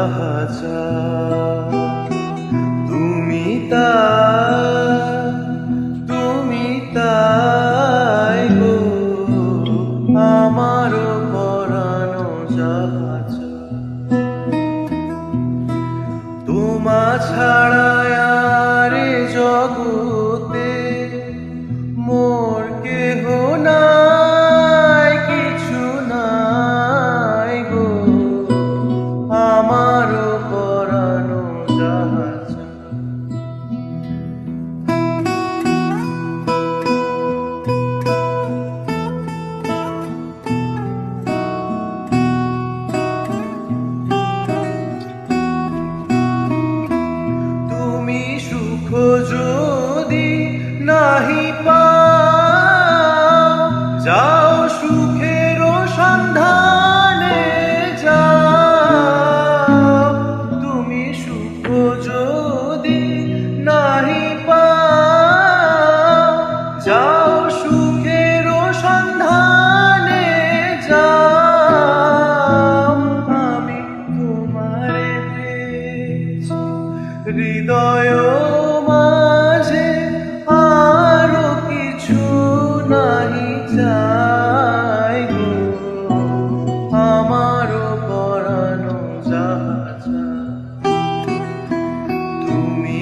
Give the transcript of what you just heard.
যাহা চাও তুমি তাই গো আমারও পরানো যাহা চাও তোমা ছাড়া আর এ জগতে মোর কেহ নাই, কিছু নাই গো আমারও পরানো যাহা চাও তুমি সুখ যদি নাহি পাও যাও সুখের সন্ধানে যাও তুমি সুখ যদি নাহি পাও যাও সুখের সন্ধানে যাও আমি তোমারে পেয়েছি হৃদয় মাঝে আরো কিছু নাহি চাই গো আমারও পরানো যাহা চাও তুমি